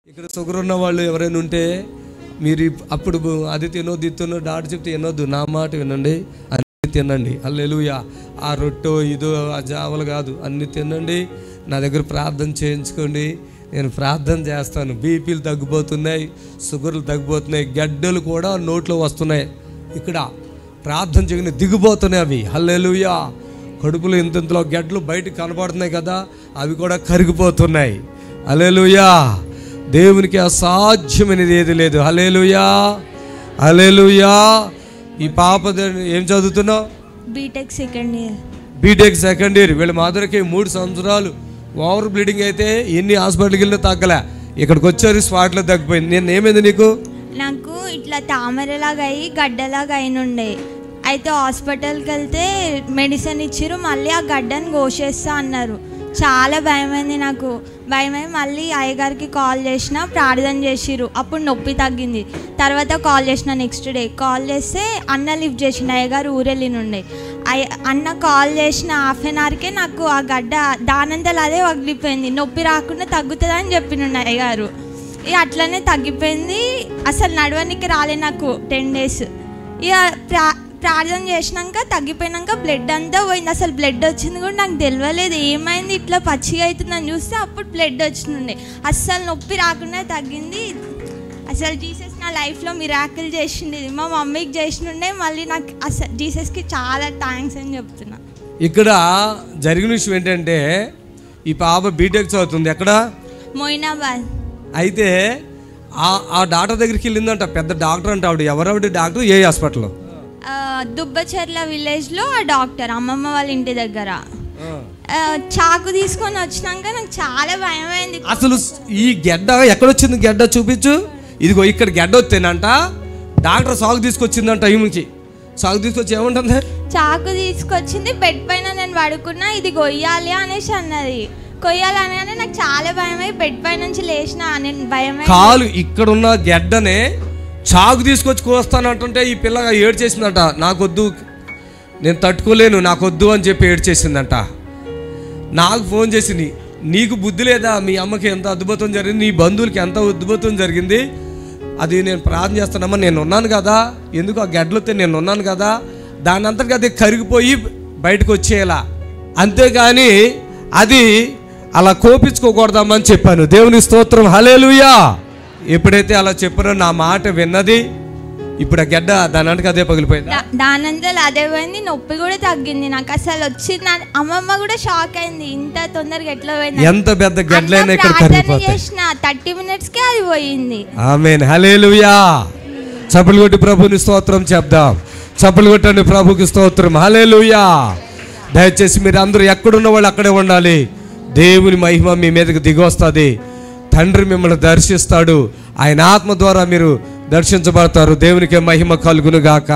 ఇక్కడ షుగర్ ఉన్న వాళ్ళు ఎవరైనా ఉంటే మీరు అప్పుడు అది తినొద్దు ఇది తినొద్దు డాక్టర్ చెప్తే వినొద్దు, నా మాట వినండి, అన్నీ తినండి. హల్లెలూయా. ఆ రొట్టె ఇదో ఆ జావలు కాదు, అన్నీ తినండి. నా దగ్గర ప్రార్థన చేయించుకోండి, నేను ప్రార్థన చేస్తాను. బీపీలు తగ్గిపోతున్నాయి, షుగర్లు తగ్గిపోతున్నాయి, గడ్డలు కూడా నోట్లో వస్తున్నాయి. ఇక్కడ ప్రార్థన చేయని దిగిపోతున్నాయి అవి. హల్లెలూయా. కడుపులో ఇంతలో గడ్డలు బయటకు కనబడుతున్నాయి కదా, అవి కూడా కరిగిపోతున్నాయి. హల్లెలూయా. దేవునికి అసాధ్యమైనది ఏది లేదు. హల్లెలూయా, హల్లెలూయా. ఈ పాప ఏం చదువుతున్నావు? BTech second year. BTech second year. వీళ్ళ మాదిరికి 3 సంవత్సరాలు ఓవర్ బ్లీడింగ్ అయితే ఎన్ని హాస్పిటల్కి వెళ్ళినా తగ్గలే, ఇక్కడికి వచ్చారు స్పాట్లో తగ్గిపోయింది. నేను ఏమైంది నీకు? నాకు ఇట్లా తామరలాగా అయ్యి గడ్డలాగా అయినుండే. అయితే హాస్పిటల్కి వెళ్తే మెడిసిన్ ఇచ్చిర్రు, మళ్ళీ ఆ గడ్డని కోసేస్తా అన్నారు. చాలా భయమైంది నాకు. భయమై మళ్ళీ అయ్యగారికి కాల్ చేసిన, ప్రార్థన చేసిర్రు. అప్పుడు నొప్పి తగ్గింది. తర్వాత కాల్ చేసిన నెక్స్ట్ డే కాల్ చేస్తే అన్న లిఫ్ట్ చేసిన, అయ్యగారు ఊరెళ్ళినుండే. అన్న కాల్ చేసిన హాఫ్ అన్ అవర్కే నాకు ఆ గడ్డ దానంతలు అదే వగిలిపోయింది. నొప్పి రాకుండా తగ్గుతుందని చెప్పినుండే అయ్యగారు. ఇక అట్లనే తగ్గిపోయింది. అసలు నడవనికి రాలే నాకు 10 days. ఇక ప్రార్థన చేసినాక తగ్గిపోయినాక బ్లడ్ అంతా పోయింది. అసలు బ్లడ్ వచ్చింది కూడా నాకు తెలియలేదు. ఏమైంది ఇట్లా పచ్చిగా అవుతుందని చూస్తే అప్పుడు బ్లడ్ వచ్చినుండే. అస్సలు నొప్పి రాకుండా తగ్గింది. అసలు జీసస్ నా లైఫ్లో మిరాకిల్ చేసింది. మా మమ్మీకి చేసినుండే. మళ్ళీ నాకు అసలు జీసస్కి చాలా థ్యాంక్స్ అని చెప్తున్నా. ఇక్కడ జరిగిన విషయం ఏంటంటే, ఈ పాప బీటెక్ చదువుతుంది. ఎక్కడ? మొయినాబాద్. అయితే ఆ డాక్టర్ దగ్గరికి వెళ్ళిందంట, పెద్ద డాక్టర్ అంట. ఆవిడ ఎవరావిడ డాక్టర్? ఏ హాస్పిటల్లో? దుబ్బచెర్ల విలేజ్లో ఆ డాక్టర్, అమ్మమ్మ వాళ్ళ ఇంటి దగ్గర. చాకు తీసుకొని వచ్చినాక నాకు చాలా భయమైంది. అసలు ఈ గెడ్డ ఎక్కడొచ్చింది? గెడ్డ చూపించు. ఇదిగో ఇక్కడ గెడ్డ వస్తేనంట డాక్టర్ సాగు తీసుకొచ్చిందంట. ఈ నుంచి సాగు తీసుకొచ్చి ఏమంటుంది? చాకు తీసుకొచ్చింది, బెడ్ పైన నేను పడుకున్నా, ఇది కొయ్యాలి అనేసి అన్నది. కొయ్యాలని నాకు చాలా భయమై బెడ్ పై నుంచి లేచిన. నేను భయమై కాలు ఇక్కడున్న గెడ్డనే చాకు తీసుకొచ్చి కోస్తానంటుంటే ఈ పిల్ల ఏడ్చేసిందంట. నాకొద్దు, నేను తట్టుకోలేను, నాకొద్దు అని చెప్పి ఏడ్చేసిందంట. నాకు ఫోన్ చేసింది, నీకు బుద్ధి లేదా? మీ అమ్మకి ఎంత అద్భుతం జరిగింది, నీ బంధువులకి ఎంత అద్భుతం జరిగింది, అది నేను ప్రార్థన చేస్తానమ్మా, నేను ఉన్నాను కదా, ఎందుకు ఆ గడ్డలతో నేను ఉన్నాను కదా, దాని అంతటికి అది కరిగిపోయి బయటకు వచ్చేలా, అంతేగాని అది అలా కోపించుకోకూడదమ్మని చెప్పాను. దేవుని స్తోత్రం. హల్లెలూయా. ఎప్పుడైతే అలా చెప్పారో నా మాట విన్నది. ఇప్పుడు ఆ గడ్డ దాని అంతకు అదే పగిలిపోయింది. దానంతలో అదే పోయింది. నొప్పి కూడా తగ్గింది. నాకు అసలు వచ్చింది. అమ్మమ్మ కూడా షాక్ అయింది, ఇంత తొందరగా ఎట్లా పోయింది. ఎంత పెద్ద గడ్డలైనా ఇక్కడ కరిగిపోతాయి. చేసిన 30 minutesకే అది పోయింది. ఆమేన్. హల్లెలూయా. చప్పట్లు కొట్టి ప్రభుని స్తోత్రం చెప్దాం. చప్పట్లు కొట్టండి ప్రభుకి స్తోత్రం. హల్లెలూయా. దయచేసి మీరు అందరూ ఎక్కడున్న వాళ్ళు అక్కడే ఉండాలి. దేవుని మహిమ మీ మీదకి దిగొస్తుంది. తండ్రి మిమ్మల్ని దర్శిస్తాడు. ఆయన ఆత్మ ద్వారా మీరు దర్శించబడతారు. దేవునికి మహిమ కలుగును గాక.